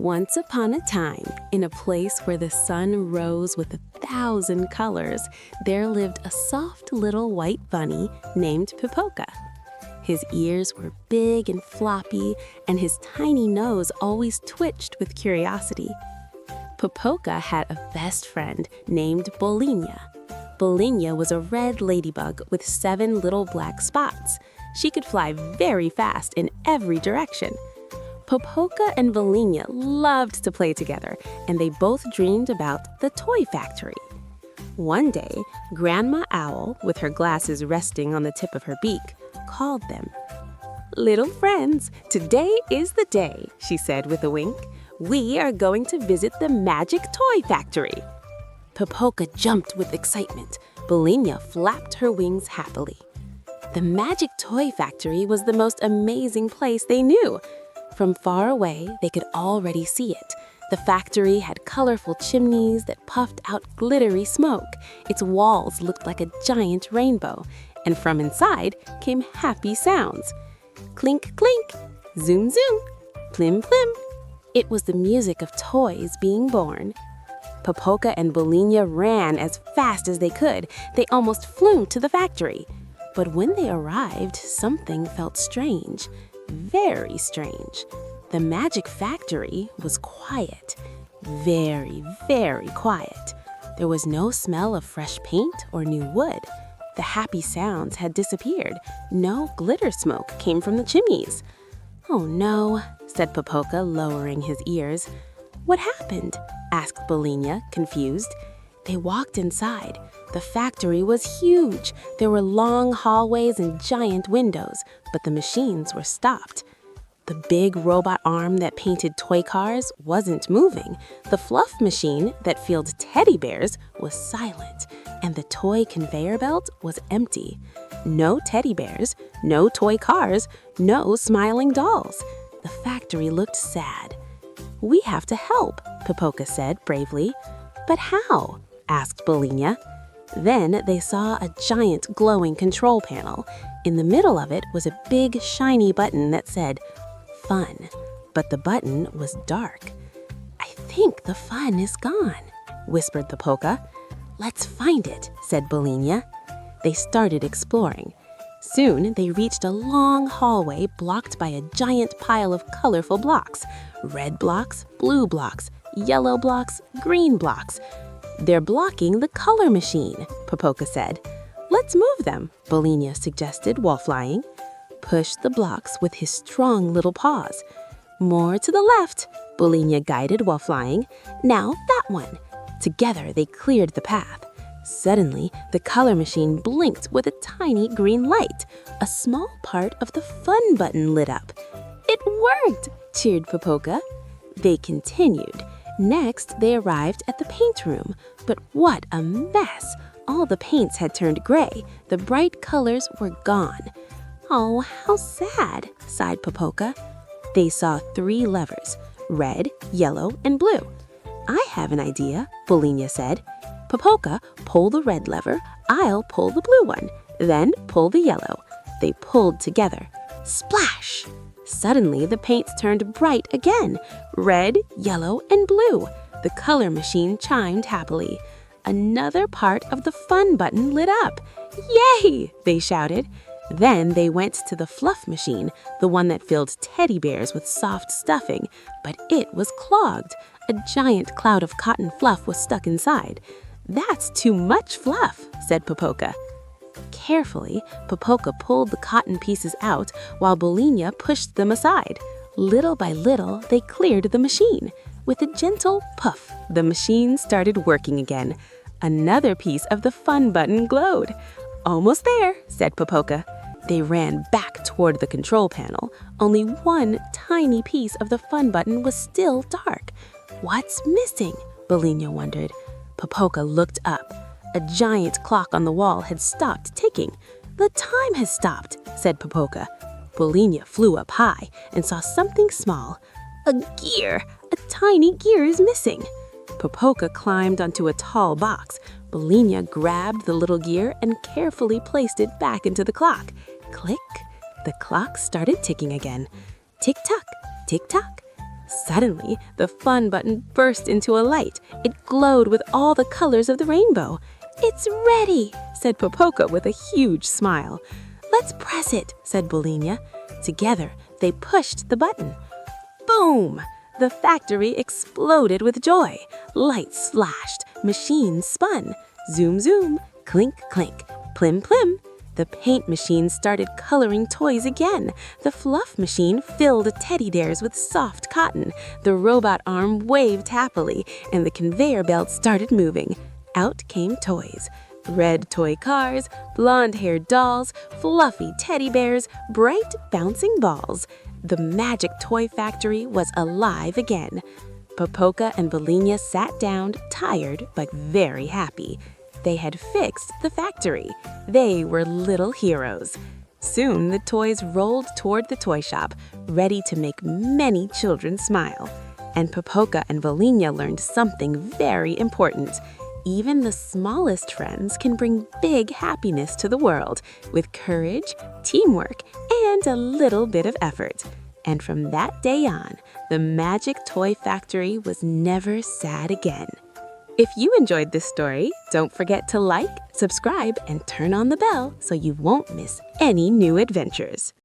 Once upon a time, in a place where the sun rose with 1,000 colors, there lived a soft little white bunny named Pipoca. His ears were big and floppy, and his tiny nose always twitched with curiosity. Pipoca had a best friend named Bolinia. Bolinia was a red ladybug with 7 little black spots. She could fly very fast in every direction. Pipoca and Bolinia loved to play together, and they both dreamed about the toy factory. One day, Grandma Owl, with her glasses resting on the tip of her beak, called them. "Little friends, today is the day," she said with a wink. "We are going to visit the magic toy factory." Pipoca jumped with excitement. Bolinia flapped her wings happily. The magic toy factory was the most amazing place they knew. From far away, they could already see it. The factory had colorful chimneys that puffed out glittery smoke. Its walls looked like a giant rainbow, and from inside came happy sounds. Clink, clink, zoom, zoom, plim, plim. It was the music of toys being born. Pipoca and Bolinia ran as fast as they could. They almost flew to the factory. But when they arrived, something felt strange. Very strange. The magic factory was quiet. Very, very quiet. There was no smell of fresh paint or new wood. The happy sounds had disappeared. No glitter smoke came from the chimneys. "Oh no," said Pipoca, lowering his ears. "What happened?" asked Bolinia, confused. They walked inside. The factory was huge. There were long hallways and giant windows, but the machines were stopped. The big robot arm that painted toy cars wasn't moving. The fluff machine that filled teddy bears was silent, and the toy conveyor belt was empty. No teddy bears, no toy cars, no smiling dolls. The factory looked sad. "We have to help," Pipoca said bravely. "But how?" asked Bolinia. Then they saw a giant glowing control panel. In the middle of it was a big shiny button that said, "Fun," but the button was dark. "I think the fun is gone," whispered Pipoca. "Let's find it," said Bolinia. They started exploring. Soon they reached a long hallway blocked by a giant pile of colorful blocks. Red blocks, blue blocks, yellow blocks, green blocks. "They're blocking the color machine," Pipoca said. "Let's move them," Bolinia suggested while flying. Push the blocks with his strong little paws. "More to the left," Bolinia guided while flying. "Now that one." Together they cleared the path. Suddenly, the color machine blinked with a tiny green light. A small part of the fun button lit up. "It worked!" cheered Pipoca. They continued. Next, they arrived at the paint room. But what a mess! All the paints had turned gray. The bright colors were gone. "Oh, how sad," sighed Pipoca. They saw 3 levers, red, yellow, and blue. "I have an idea," Bolinia said. "Pipoca, pull the red lever. I'll pull the blue one. Then pull the yellow." They pulled together. Splash! Suddenly, the paints turned bright again. Red, yellow, and blue. The color machine chimed happily. Another part of the fun button lit up. "Yay!" they shouted. Then they went to the fluff machine, the one that filled teddy bears with soft stuffing, but it was clogged. A giant cloud of cotton fluff was stuck inside. "That's too much fluff," said Pipoca. Carefully, Pipoca pulled the cotton pieces out while Bolinia pushed them aside. Little by little, they cleared the machine. With a gentle puff, the machine started working again. Another piece of the fun button glowed. "Almost there," said Pipoca. They ran back toward the control panel. Only one tiny piece of the fun button was still dark. "What's missing?" Bolinia wondered. Pipoca looked up. A giant clock on the wall had stopped ticking. "The time has stopped," said Pipoca. Bolinia flew up high and saw something small. "A gear! A tiny gear is missing." Pipoca climbed onto a tall box. Bolinia grabbed the little gear and carefully placed it back into the clock. Click! The clock started ticking again. Tick-tock, tick-tock. Suddenly, the fun button burst into a light. It glowed with all the colors of the rainbow. "It's ready," said Popoka with a huge smile. "Let's press it," said Bulinia. Together, they pushed the button. Boom! The factory exploded with joy. Lights flashed, machines spun. Zoom, zoom, clink, clink, plim, plim. The paint machine started coloring toys again. The fluff machine filled teddy bears with soft cotton. The robot arm waved happily, and the conveyor belt started moving. Out came toys. Red toy cars, blonde-haired dolls, fluffy teddy bears, bright bouncing balls. The magic toy factory was alive again. Popoka and Bulinia sat down, tired but very happy. They had fixed the factory. They were little heroes. Soon the toys rolled toward the toy shop, ready to make many children smile. And Popoka and Bulinia learned something very important. Even the smallest friends can bring big happiness to the world with courage, teamwork, and a little bit of effort. And from that day on, the magic toy factory was never sad again. If you enjoyed this story, don't forget to like, subscribe, and turn on the bell so you won't miss any new adventures.